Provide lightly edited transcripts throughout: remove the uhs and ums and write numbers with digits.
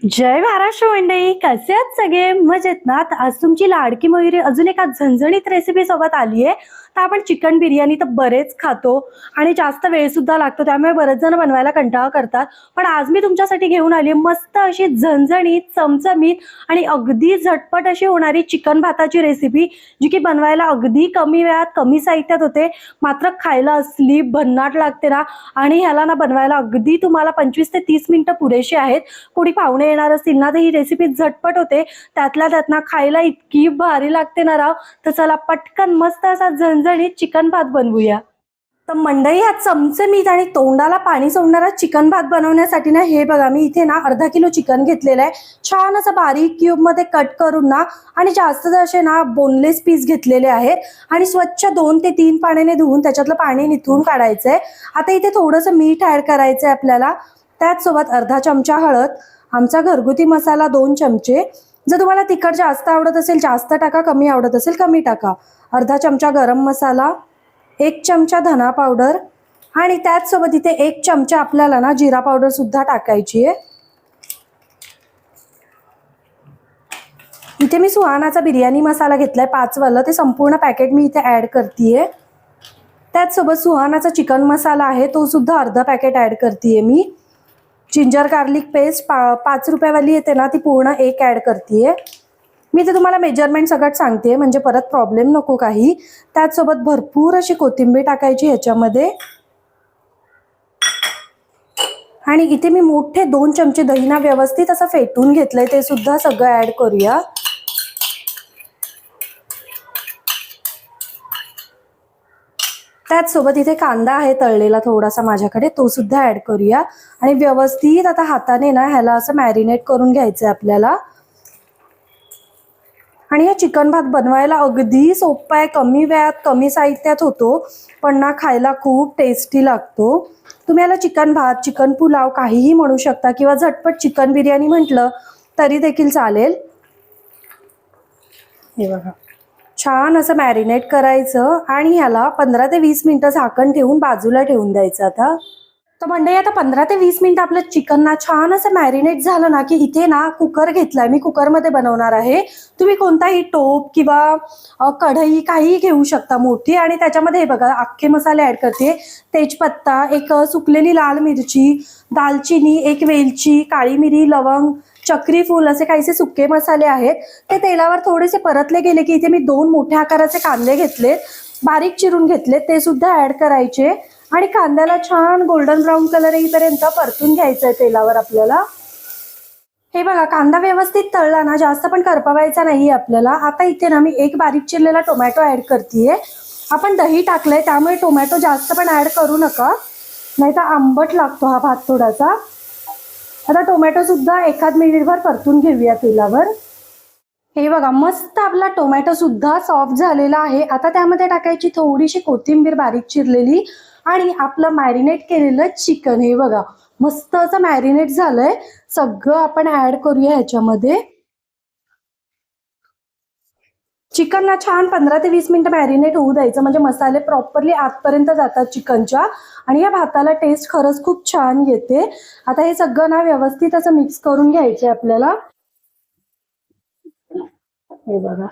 जय महाराष्ट्र मंडळी, कसे आहात सगळे? मजेत ना? तर आज तुमची लाडकी मयुरी अजून एका झणझणीत रेसिपी सोबत आली आहे. तर आपण चिकन बिर्याणी तर बरेच खातो आणि जास्त वेळ सुद्धा लागतो, त्यामुळे बरेच जण बनवायला कंटाळा करतात. पण आज मी तुमच्यासाठी घेऊन आली आहे मस्त अशी झणझणीत, चमचमीत आणि अगदी झटपट अशी होणारी चिकन भाताची रेसिपी, जी की बनवायला अगदी कमी वेळात कमी साहित्यात होते, मात्र खायला असली भन्नाट लागते ना. आणि ह्याला ना बनवायला अगदी तुम्हाला 25 ते 30 मिनिटं पुरेशी आहेत. कोणी पाहुणे येणार असतील ना, तर ही रेसिपी झटपट होते. त्यातल्या त्यात ना खायला इतकी भारी लागते ना राव. तर चला पटकन मस्त असा झणझणीत चिकन भात बनवूया. तर मंडई हा चमचमीत आणि तोंडाला पाणी सोडणारा चिकन भात बनवण्यासाठी ना, हे बघा मी इथे ना अर्धा किलो चिकन घेतलेलं आहे. छान असं बारीक क्यूब मध्ये कट करून ना आणि जास्त असे ना बोनलेस पीस घेतलेले आहेत आणि स्वच्छ 2 ते 3 पाण्याने धुवून त्याच्यातलं पाणी निथळून काढायचंय. आता इथे थोडंसं मीठ ऍड करायचंय आपल्याला. त्याचसोबत अर्धा चमचा हळद, आमचा घरगुती मसाला 2 चमचे. जर तुम्हाला तिखट जास्त आवडत असेल जास्त टाका, कमी आवडत असेल कमी टाका. अर्धा चमचा गरम मसाला, 1 चमचा धना पावडर आणि त्याचसोबत इथे 1 चमचा आपल्याला ना जिरा पावडर सुद्धा टाकायची आहे. इथे मी सुहानाचा बिर्याणी मसाला घेतलाय 5 वाला, ते संपूर्ण पॅकेट मी इथे ऍड करतेय. त्याचसोबत सुहानाचा चिकन मसाला आहे, तो सुद्धा अर्धा पॅकेट ऍड करतेय मी. जिंजर गार्लिक पेस्ट 5 रुपयावाली येते ना, ती पूर्ण 1 ऍड करतेय. मी ते तुम्हाला मेजरमेंट सगळं सांगते म्हणजे परत प्रॉब्लेम नको काही. त्याचसोबत भरपूर अशी कोथिंबीर टाकायची ह्याच्यामध्ये. आणि इथे मी मोठे 2 चमचे दही ना व्यवस्थित असं फेटून घेतलंय, ते सुद्धा सगळं ऍड करूया. त्याचसोबत इथे कांदा आहे तळलेला थोडासा माझ्याकडे, तो सुद्धा ऍड करूया. आणि व्यवस्थित आता हाताने ना ह्याला असं मॅरिनेट करून घ्यायचंय आपल्याला. आणि हा चिकन भात बनवायला अगदी सोपा आहे, कमी वेळात कमी साहित्यात होतो, पण ना खायला खूप टेस्टी लागतो. तुम्ही याला चिकन भात, चिकन पुलाव काहीही म्हणू शकता किंवा झटपट चिकन बिर्याणी म्हटलं तरी देखील चालेल. हे बघा छान असं मॅरिनेट करायचं आणि ह्याला 15 ते 20 मिनिटं झाकण ठेवून बाजूला ठेवून द्यायचं. आता तर मंडळी आता 15 ते 20 मिनिट आपलं चिकन ना छान असं मॅरिनेट झालं ना, की इथे ना कुकर घेतलाय मी, कुकरमध्ये बनवणार आहे. तुम्ही कोणताही टोप किंवा कढई काही घेऊ शकता मोठी. आणि त्याच्यामध्ये हे बघा अख्खे मसाले ऍड करते. तेजपत्ता, 1 सुकलेली लाल मिरची, दालचिनी, 1 वेलची, काळी मिरी, लवंग, चक्री फूल असे काहीसे सुके मसाले आहेत. ते तेलावर थोडेसे परतले गेले की इथे मी 2 मोठ्या आकाराचे कांदे घेतलेत, बारीक चिरून घेतले, ते सुद्धा ऍड करायचे. आणि कांद्याला छान गोल्डन ब्राऊन कलर येईपर्यंत परतून घ्यायचंय तेलावर आपल्याला. हे बघा कांदा व्यवस्थित तळला ना, जास्त पण करपवायचा नाही आपल्याला. आता इथे ना मी 1 बारीक चिरलेला टोमॅटो ऍड करतेय. आपण दही टाकलंय त्यामुळे टोमॅटो जास्त पण ऍड करू नका, नाहीतर आंबट लागतो हा भात थोडासा. आता टोमॅटो सुद्धा 1 मिनिटभर परतून घेऊया तेलावर. हे बघा मस्त आपला टोमॅटो सुद्धा सॉफ्ट झालेला आहे. आता त्यामध्ये टाकायची थोडीशी कोथिंबीर बारीक चिरलेली आणि आपलं मॅरिनेट केलेलं चिकन. हे बघा मस्त असं मॅरिनेट झालंय. सगळं आपण ऍड करूया ह्याच्यामध्ये. चिकन ना छान 15 ते 20 मिनिटं मॅरिनेट होऊ द्यायचं, म्हणजे मसाले प्रॉपरली आतपर्यंत जातात चिकनच्या आणि या भाताला टेस्ट खरंच खूप छान येते. आता हे सगळं ना व्यवस्थित असं मिक्स करून घ्यायचंय आपल्याला. हे बघा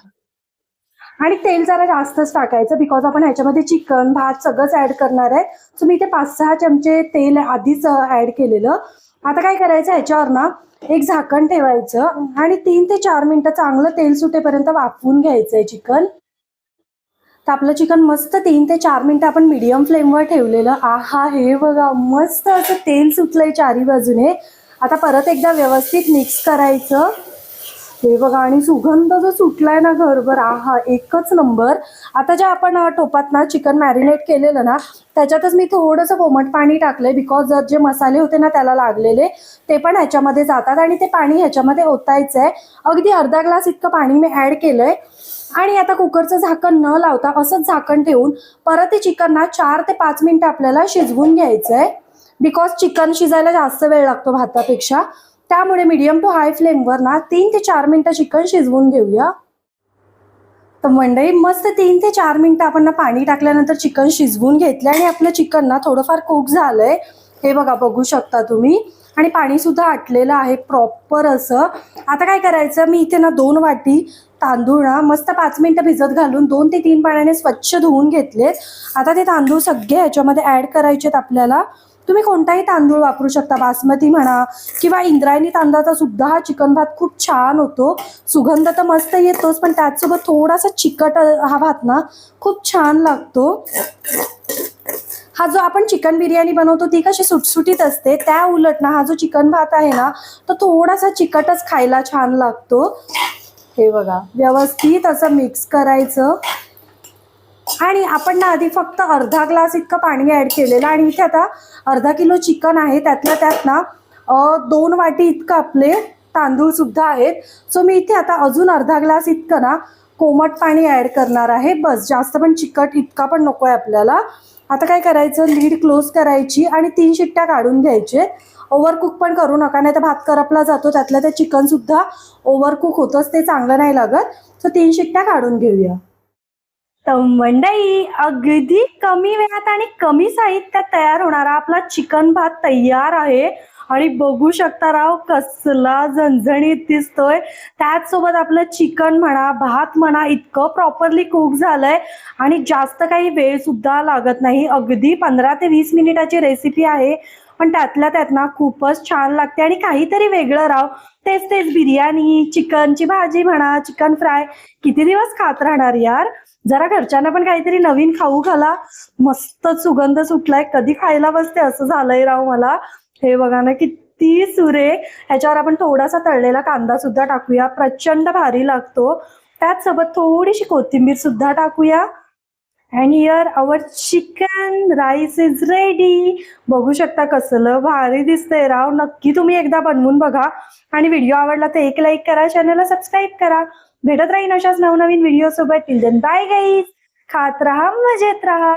आणि तेल जरा जास्तच टाकायचं, बिकॉज आपण ह्याच्यामध्ये चिकन भात सगळंच ऍड करणार आहे. सो मी ते 5-6 चमचे तेल आधीच ऍड केलेलं. आता काय करायचं, ह्याच्यावर ना एक झाकण ठेवायचं आणि 3 ते 4 मिनिटं चांगलं तेल सुटेपर्यंत वाफवून घ्यायचंय चिकन. तर आपलं चिकन मस्त 3 ते 4 मिनिटं आपण मीडियम फ्लेमवर ठेवलेलं. आहा हे बघा मस्त असं तेल सुटलंय चारी बाजूने. आता परत एकदा व्यवस्थित मिक्स करायचं. हे बघा आणि सुगंध जो सुटलाय ना घरभर, आहा एकच नंबर. आता जे आपण टोपात ना चिकन मॅरिनेट केलेलं ना, त्याच्यातच मी थोडंसं कोमट पाणी टाकलंय, बिकॉज जे मसाले होते ना त्याला लागलेले ते पण ह्याच्यामध्ये जातात आणि ते पाणी ह्याच्यामध्ये ओतायचंय. अगदी अर्धा ग्लास इतकं पाणी मी ऍड केलंय. आणि आता कुकरचं झाकण न लावता असंच झाकण ठेवून परत ते चिकन ना 4 ते 5 मिनिटं आपल्याला शिजवून घ्यायचंय, बिकॉज चिकन शिजायला जास्त वेळ लागतो भातापेक्षा. त्यामुळे मीडियम टू हाय फ्लेमवर ना 3 ते 4 मिनिटं चिकन शिजवून घेऊया. तर मंडळी मस्त 3 ते 4 मिनिटं आपण ना पाणी टाकल्यानंतर चिकन शिजवून घेतलं आणि आपलं चिकन ना थोडंफार कुक झालंय. हे बघा बघू शकता तुम्ही. आणि पाणी सुद्धा आटलेलं आहे प्रॉपर असं. आता काय करायचं, मी इथे ना 2 वाटी तांदूळ ना मस्त 5 मिनिटं भिजत घालून 2 ते 3 पाण्याने स्वच्छ धुवून घेतलेत. आता ते तांदूळ सगळे ह्याच्यामध्ये ऍड करायचेत आपल्याला. तुम्ही कोणताही तांदूळ वापरू शकता, बासमती म्हणा किंवा इंद्रायणी तांदळाचा सुद्धा हा चिकन भात खूप छान होतो. सुगंध तर मस्त येतोच, पण त्याचसोबत थोडासा चिकट हा भात ना खूप छान लागतो. हा जो आपण चिकन बिर्याणी बनवतो ती कशी सुटसुटीत असते, त्या उलट ना हा जो चिकन भात आहे ना तो थोडासा चिकटच खायला छान लागतो. हे बघा, व्यवस्थित असं मिक्स करायचं. आणि आपण ना आधी फक्त अर्धा ग्लास इतकं पाणी ऍड केलेलं आणि इथे आता अर्धा किलो चिकन आहे, त्यातल्या त्यात ना 2 वाटी इतकं आपले तांदूळ सुद्धा आहेत. सो मी इथे आता अजून अर्धा ग्लास इतकं ना कोमट पाणी ऍड करणार आहे. बस, जास्त पण चिकट इतका पण नको आहे आपल्याला. आता काय करायचं, लीड क्लोज करायची आणि 3 शिट्ट्या काढून घ्यायचे. ओव्हरकुक पण करू नका, नाही तर भात करपला जातो, त्यातल्या त्या चिकन सुद्धा ओव्हरकुक होतंच, ते चांगलं नाही लागत. सो 3 शिट्ट्या काढून घेऊया. तर मंडळी, अगदी कमी वेळात आणि कमी साहित्यात तयार होणारा आपला चिकन भात तयार आहे. आणि बघू शकता राव, कसला झणझणीत दिसतोय. त्याचसोबत आपलं चिकन म्हणा, भात म्हणा, इतकं प्रॉपरली कुक झालंय आणि जास्त काही वेळ सुद्धा लागत नाही. अगदी 15 ते 20 मिनिटाची रेसिपी आहे, पण त्यातल्या त्यात ना खूपच छान लागते आणि काहीतरी वेगळं राव. तेच तेच बिर्याणी, चिकनची भाजी म्हणा, चिकन फ्राय, किती दिवस खात राहणार यार. जरा घरच्यांना पण काहीतरी नवीन खाऊ घाला. मस्त सुगंध सुटलाय, कधी खायला बसते असं झालंय राव मला. हे बघा ना किती सुरेख. ह्याच्यावर आपण थोडासा तळलेला कांदा सुद्धा टाकूया, प्रचंड भारी लागतो. त्याच सोबत थोडीशी कोथिंबीर सुद्धा टाकूया. And here our chicken rice is ready. बघू शकता कसलं भारी दिसतंय राव. नक्की तुम्ही एकदा बनवून बघा आणि व्हिडिओ आवडला तर एक लाईक करा, चॅनलला सबस्क्राईब करा. भेटत राहीन अशाच नवनवीन व्हिडिओ सोबत. Till then bye guys. खात राहा, मजेत राहा.